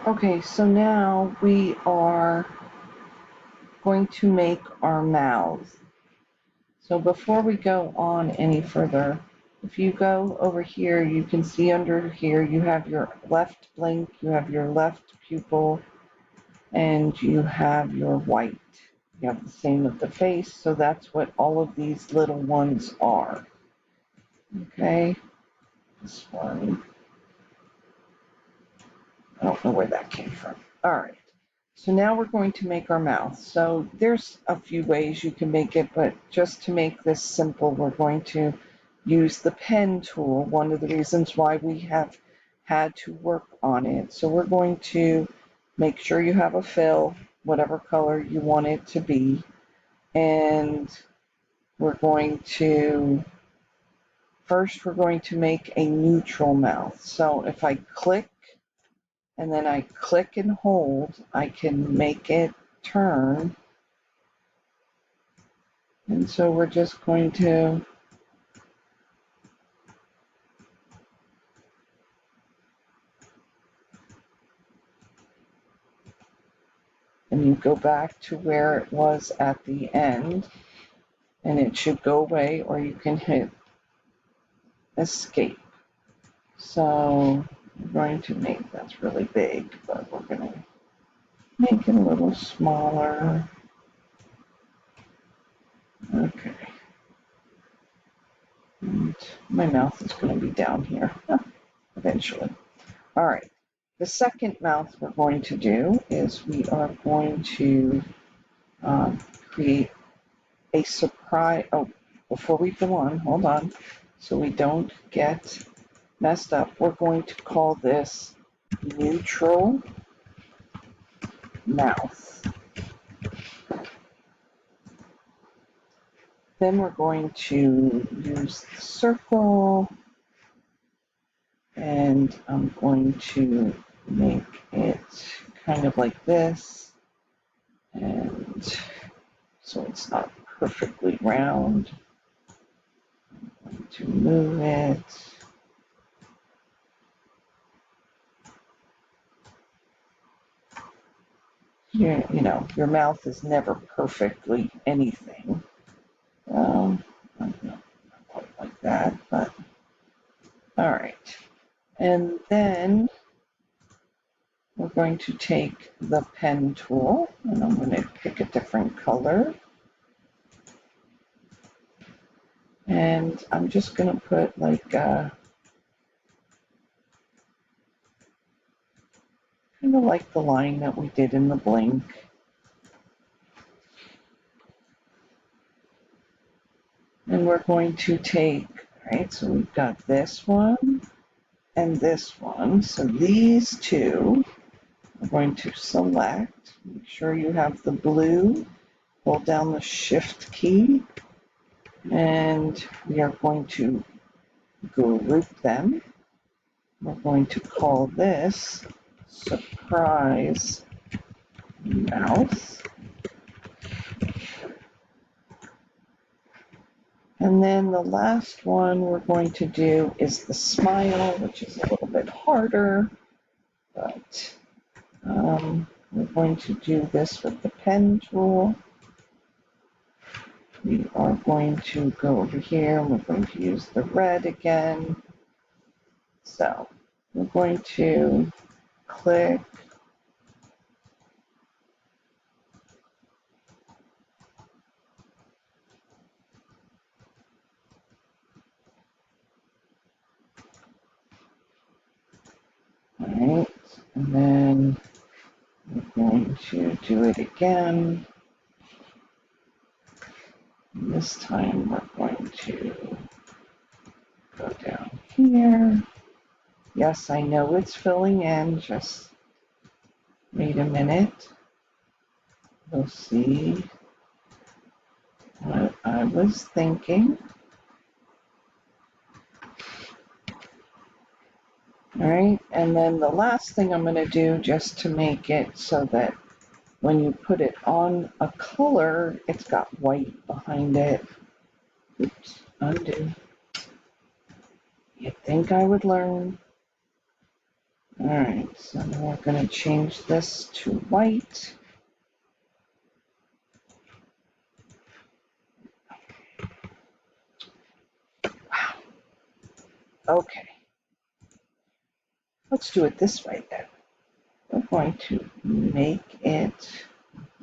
Okay, so now we are going to make our mouths. So before we go on any further, if you go over here, you can see under here you have your left blink, you have your left pupil, and you have your white. You have the same with the face, so that's what all of these little ones are. Okay, this one, I don't know where that came from. All right, so now we're going to make our mouth. So there's a few ways you can make it, but just to make this simple, we're going to use the pen tool, one of the reasons why we have had to work on it. So we're going to make sure you have a fill, whatever color you want it to be, and we're going to, first we're going to make a neutral mouth. So if I click and then I click and hold, I can make it turn. And so we're just going to and you go back to where it was at the end, and it should go away, or you can hit escape. So we're going to make, that's really big, but we're going to make it a little smaller. Okay. And my mouth is going to be down here eventually. All right. The second mouth we're going to do is we are going to create a surprise. Oh, before we go on, hold on. So we don't get messed up, we're going to call this neutral mouth. Then we're going to use the circle, and I'm going to make it kind of like this, and so it's not perfectly round. I'm going to move it. You know, your mouth is never perfectly anything. Not quite like that, but all right. And then we're going to take the pen tool, and I'm going to pick a different color. And I'm just going to put like kind of like the line that we did in the blink. And we're going to take, right, so we've got this one and this one. So these two, we're going to select, make sure you have the blue, hold down the shift key, and we are going to group them. We're going to call this surprise mouth. And then the last one we're going to do is the smile, which is a little bit harder, but we're going to do this with the pen tool. We are going to go over here, and we're going to use the red again. So we're going to click, all right, and then we're going to do it again. And this time we're going to go down here. Yes, I know it's filling in, just wait a minute. We'll see what I was thinking. All right, and then the last thing I'm going to do, just to make it so that when you put it on a color, it's got white behind it. Oops, undo. You'd think I would learn. All right, so now we're going to change this to white. Wow. Okay. Let's do it this way then. We're going to make it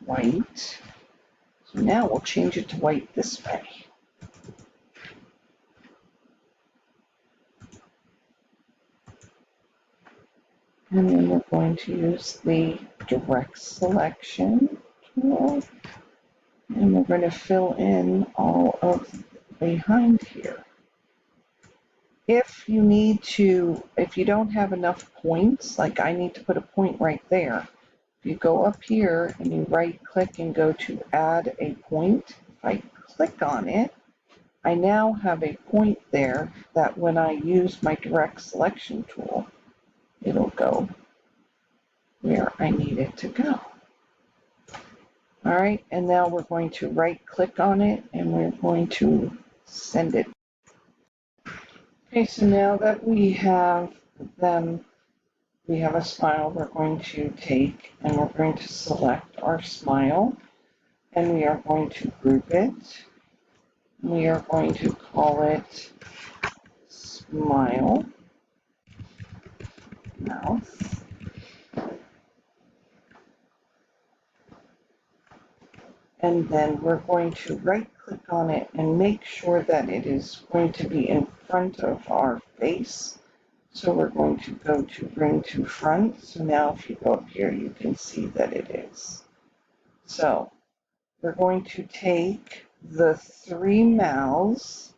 white. So now we'll change it to white this way. And then we're going to use the direct selection tool. And we're going to fill in all of behind here. If you need to, if you don't have enough points, like I need to put a point right there, if you go up here and you right click and go to add a point, if I click on it, I now have a point there that when I use my direct selection tool, it'll go where I need it to go. All right, and now we're going to right click on it and we're going to send it. Okay, so now that we have them, we have a smile we're going to take and we're going to select our smile and we are going to group it. We are going to call it smile mouth. And then we're going to right click on it and make sure that it is going to be in front of our face. So we're going to go to bring to front. So now if you go up here, you can see that it is. So we're going to take the three mouths.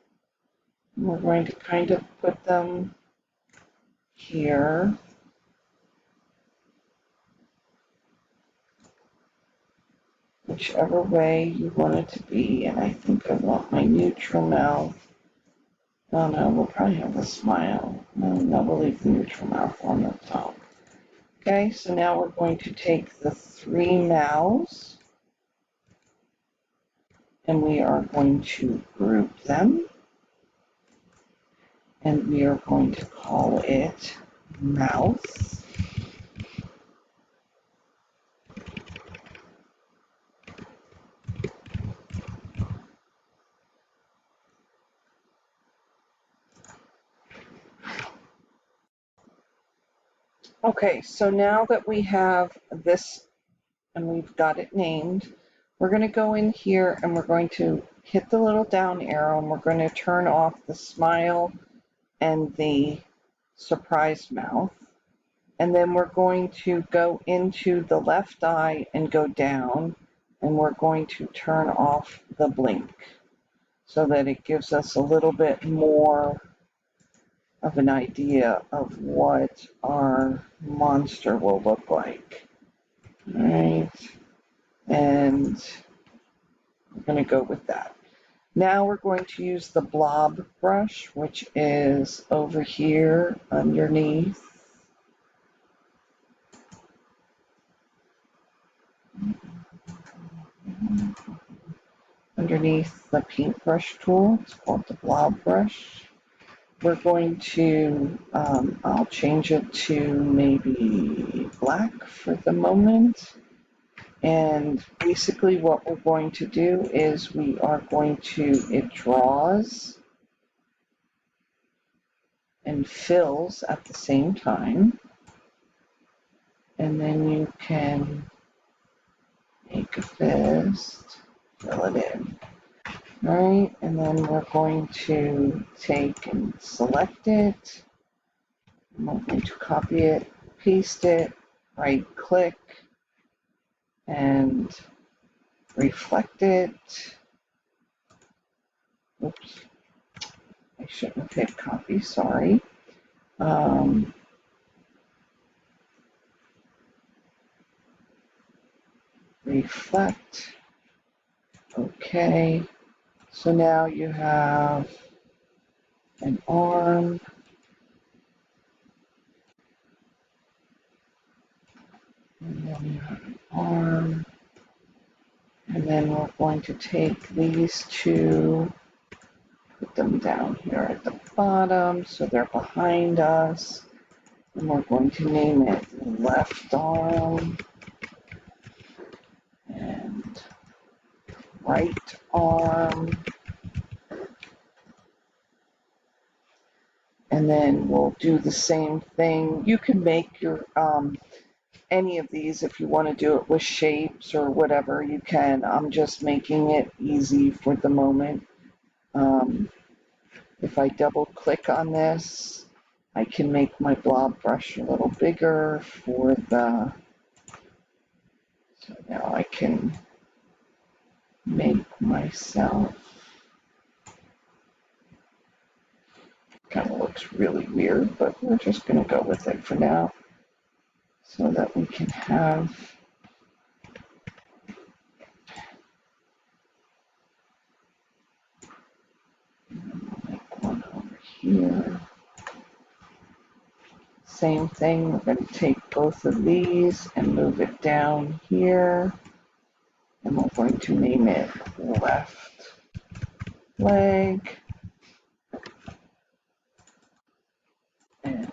And we're going to kind of put them here. Whichever way you want it to be. And I think I want my neutral mouth. Oh no, we'll probably have a smile. No, we'll leave the neutral mouth on the top. Okay, so now we're going to take the three mouths and we are going to group them and we are going to call it mouth. Okay, so now that we have this and we've got it named, we're going to go in here and we're going to hit the little down arrow and we're going to turn off the smile and the surprise mouth. And then we're going to go into the left eye and go down and we're going to turn off the blink so that it gives us a little bit more of an idea of what our monster will look like. All right, and we're going to go with that. Now we're going to use the Blob Brush, which is over here underneath. Underneath the paintbrush tool, it's called the Blob Brush. We're going to, I'll change it to maybe black for the moment. And basically what we're going to do is we are going to, it draws and fills at the same time. And then you can make a fist, fill it in. All right, and then we're going to take and select it. I'm going to copy it, paste it, right click, and reflect it. Oops, I shouldn't have hit copy, sorry. Reflect, okay. So now you have an arm, and then you have an arm, and then we're going to take these two, put them down here at the bottom so they're behind us, And we're going to name it left arm and right arm. And then we'll do the same thing. You can make your any of these if you want to do it with shapes or whatever you can. I'm just making it easy for the moment. If I double click on this, I can make my blob brush a little bigger for the, so now I can make myself, kind of looks really weird, but we're just going to go with it for now so that we can have one over here. Same thing, we're going to take both of these and move it down here, and we're going to name it left leg and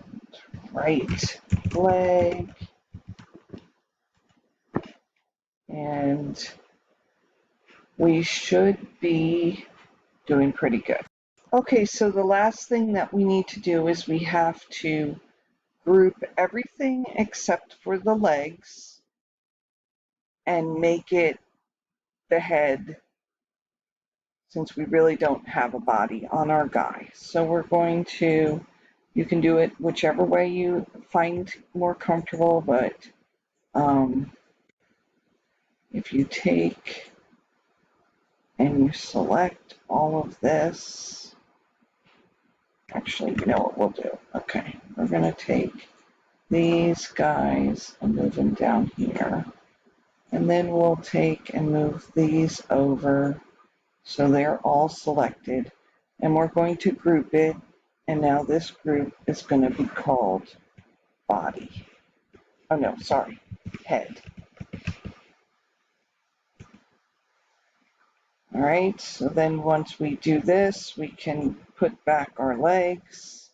right leg, and we should be doing pretty good. Okay, so the last thing that we need to do is we have to group everything except for the legs and make it the head, since we really don't have a body on our guy. So we're going to, you can do it whichever way you find more comfortable, but if you take and you select all of this, actually, you know what we'll do? Okay, we're going to take these guys and move them down here. And then we'll take and move these over so they're all selected. And we're going to group it. And now this group is going to be called body. Oh no, sorry, head. All right, so then once we do this, we can put back our legs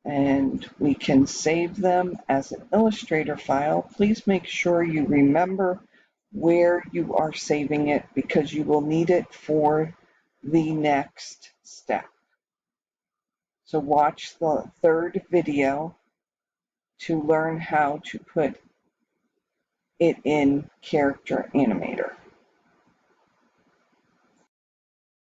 and we can save them as an Illustrator file. Please make sure you remember where you are saving it because you will need it for the next step. So watch the third video to learn how to put it in Character Animator.